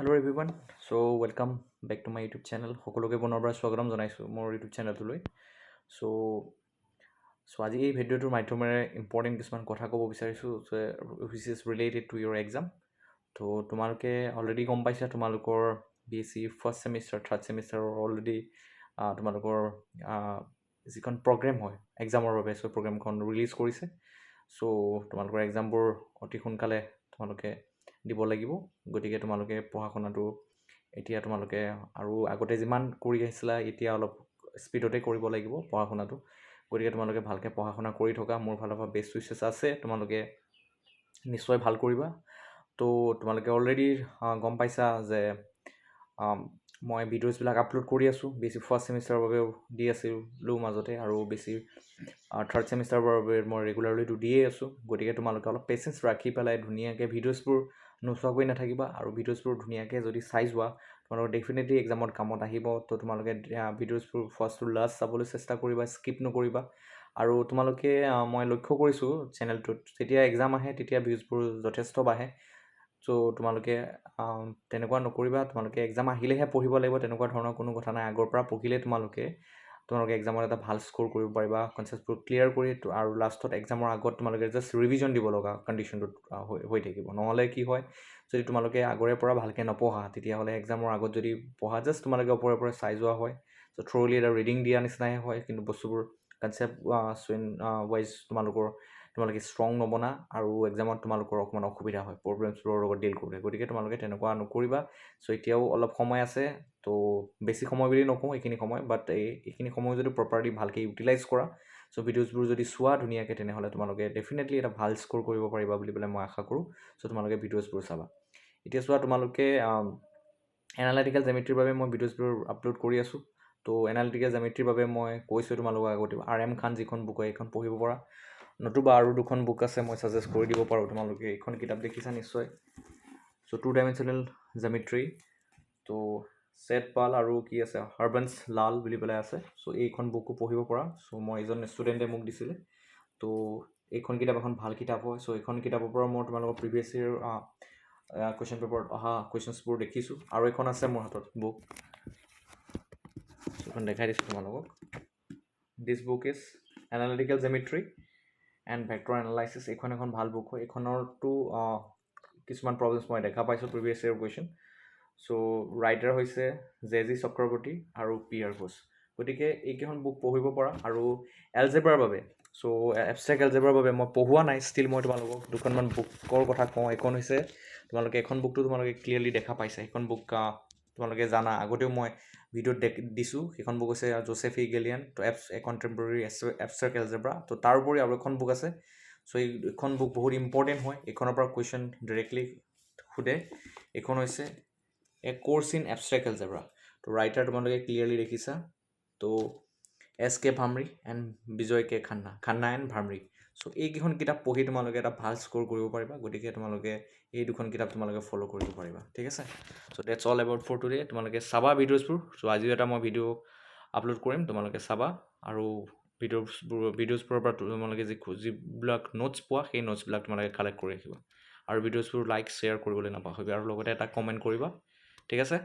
Hello everyone, so welcome back to my YouTube channel. সকলোকে পুনৰবাৰ স্বাগতম জনাইছোঁ মোৰ YouTube চেনেলটোলৈ। So আজি এই ভিডিঅ'টোৰ মাধ্যমেৰে ইম্পৰ্টেণ্ট কিছুমান কথা ক'ব বিচাৰিছোঁ which is related to your exam. তো তোমালোকে অলৰেডি গম পাইছা তোমালোকৰ BSc ফাৰ্ষ্ট ছেমিষ্টাৰ থাৰ্ড ছেমিষ্টাৰৰ অলৰেডি তোমালোকৰ যিখন প্ৰগ্ৰেম হয় এক্সামৰ বাবে সো প্ৰগ্ৰেমখন ৰিলিজ কৰিছে। সো তোমালোকৰ এক্সামবোৰ অতি সোনকালে তোমালোকে দিব লাগিব। গতিকে তোমালোকে পঢ়া শুনাটো এতিয়া তোমালোকে আৰু আগতে যিমান কৰি আহিছিলা এতিয়া অলপ স্পীডতে কৰিব লাগিব পঢ়া শুনাটো। গতিকে তোমালোকে ভালকে পঢ়া শুনা কৰি থকা মোৰ ফালৰ পৰা বেষ্ট উইচেছ আছে, তোমালোকে নিশ্চয় ভাল কৰিবা। তো তোমালোকে অলৰেডি গম পাইছা যে মই ভিডিঅ'ছবিলাক আপলোড কৰি আছোঁ বেছি ফাৰ্ষ্ট ছেমিষ্টাৰৰ বাবেও দি আছিলোঁ মাজতে আৰু বেছি থাৰ্ড ছেমিষ্টাৰৰ বাবে মই ৰেগুলাৰলিটো দিয়ে আছোঁ। গতিকে তোমালোকে অলপ পেচেঞ্চ ৰাখি পেলাই ধুনীয়াকৈ ভিডিঅ'ছবোৰ নোচোৱাকৈ নাথাকিবা আৰু ভিডিঅ'ছবোৰ ধুনীয়াকৈ যদি চাই যোৱা তোমালোকৰ ডেফিনেটলি এক্সামত কামত আহিব। তো তোমালোকে ভিডিঅ'ছবোৰ ফাৰ্ষ্ট টু লাষ্ট চাবলৈ চেষ্টা কৰিবা, স্কিপ নকৰিবা। আৰু তোমালোকে মই লক্ষ্য কৰিছোঁ চেনেলটোত যেতিয়া এক্সাম আহে তেতিয়া ভিউজবোৰ যথেষ্ট বাঢ়ে। চ' তোমালোকে তেনেকুৱা নকৰিবা, তোমালোকে এক্সাম আহিলেহে পঢ়িব লাগিব তেনেকুৱা ধৰণৰ কোনো কথা নাই। আগৰ পৰা পঢ়িলে তোমালোকে এক্সামত এটা ভাল স্ক'ৰ কৰিব পাৰিবা, কনচেপ্টবোৰ ক্লিয়াৰ কৰি আৰু লাষ্টত এক্সামৰ আগত তোমালোকে জাষ্ট ৰিভিজন দিব লগা কণ্ডিশ্যনটোত হৈ থাকিব। নহ'লে কি হয়, যদি তোমালোকে আগৰে পৰা ভালকৈ নপঢ়া তেতিয়াহ'লে এক্সামৰ আগত যদি পঢ়া জাষ্ট তোমালোকে ওপৰে চাই যোৱা হয়, চ' থ্ৰ'লি এটা ৰিডিং দিয়া নিচিনাই হয়, কিন্তু বস্তুবোৰ কনচেপ্ট ৱাইজ তোমালোকে ষ্ট্ৰং নবনা আৰু এক্সামত তোমালোকৰ অকণমান অসুবিধা হয় প্ৰব্লেমছবোৰৰ লগত ডিল কৰোঁতে। গতিকে তোমালোকে তেনেকুৱা নকৰিবা। চ' এতিয়াও অলপ সময় আছে, তো বেছি সময় বুলি নকওঁ এইখিনি সময়, বাট এইখিনি সময় যদি প্ৰপাৰলি ভালকৈ ইউটিলাইজ কৰা, চ' ভিডিঅ'ছবোৰ যদি চোৱা ধুনীয়াকৈ তেনেহ'লে তোমালোকে ডেফিনেটলি এটা ভাল স্ক'ৰ কৰিব পাৰিবা বুলি পেলাই মই আশা কৰোঁ। চ' তোমালোকে ভিডিঅ'ছবোৰ চাবা। এতিয়া চোৱা, তোমালোকে এনালাইটিকেল জেমেট্ৰিৰ বাবে মই ভিডিঅ'ছবোৰ আপলোড কৰি আছোঁ। তো এনালিটিকেল জেমেট্ৰিৰ বাবে মই কৈছোঁ তোমালোকক আগতে RM খান যিখন বুক হয় এইখন পঢ়িব পৰা, নতুবা আৰু দুখন বুক আছে মই ছাজেষ্ট কৰি দিব পাৰোঁ। তোমালোকে এইখন কিতাপ দেখিছা নিশ্চয়। চ' 2 ডাইমেনশ্যনেল জেমেট্ৰি, তো ছেট পাল আৰু কি আছে হাৰ্বান্স লাল বুলি পেলাই আছে। চ' এইখন বুকো পঢ়িব পৰা। চ' মই এজন ষ্টুডেণ্টে মোক দিছিলে, তো এইখন কিতাপ এখন ভাল কিতাপ হয়। চ' এইখন কিতাপৰ পৰা মই তোমালোকৰ প্ৰিভিয়াছ ইয়েৰ কুৱেশ্যন পেপাৰত অহা কুৱেশ্যনছবোৰ দেখিছোঁ। আৰু এখন আছে মোৰ হাতত বুক, এইখন দেখাই দিছোঁ তোমালোকক। This book is analytical geometry and vector analysis. এইখন এখন ভাল বুক হয়। এইখনৰতো কিছুমান প্ৰব্লেমছ মই দেখা পাইছোঁ প্ৰিভিয়াছ ইয়েৰ কুৱেশ্যন। চ' ৰাইটাৰ হৈছে জে.জি. চক্ৰৱৰ্তী আৰু পি.আৰ. ঘোষ। গতিকে এইকেইখন বুক পঢ়িব পৰা। আৰু এলজেব্ৰাৰ বাবে, চ' এবষ্ট্ৰেক্ট এলজেব্ৰাৰ বাবে মই পঢ়োৱা নাই, ষ্টিল মই তোমালোকক দুখনমান বুকৰ কথা কওঁ। এখন হৈছে এখন বুকটো তোমালোকে ক্লিয়াৰলি দেখা পাইছে, সেইখন বুক তোমালোকে জানা, আগতেও মই ভিডিঅ'ত দিছোঁ। সেইখন বুক হৈছে জোচেফ ই গেলিয়ান, তো এ কণ্টেম্পৰেৰী এবষ্ট্ৰেক্ট এলজেব্ৰা। তো তাৰ উপৰি আৰু এখন বুক আছে। চ' এইখন বুক বহুত ইম্পৰ্টেণ্ট হয়, এইখনৰ পৰা কুৱেশ্যন ডিৰেক্টলি সোধে। এইখন হৈছে a course in abstract algebra. তো ৰাইটাৰ তোমালোকে ক্লিয়াৰলি দেখিছা, তো S.K. Bhamri and Vijay K Khanna and Bhamri. So' এইকেইখন কিতাপ পঢ়ি তোমালোকে এটা ভাল স্ক'ৰ কৰিব পাৰিবা। গতিকে তোমালোকে এই দুখন কিতাপ তোমালোকে ফ'ল' কৰিব পাৰিবা, ঠিক আছে। So' that's all about for today. তোমালোকে চাবা ভিডিঅ'ছবোৰ। চ' আজিও এটা মই ভিডিঅ' আপলোড কৰিম, তোমালোকে চাবা। আৰু ভিডিঅ'ছবোৰৰ পৰা তোমালোকে যিবিলাক নোটছ পোৱা সেই নোটছবিলাক তোমালোকে কালেক্ট কৰি ৰাখিবা। আৰু ভিডিঅ'ছবোৰ লাইক শ্বেয়াৰ কৰিবলৈ নাপাহৰিবা, আৰু লগতে এটা কমেণ্ট কৰিবা, ঠিক আছে।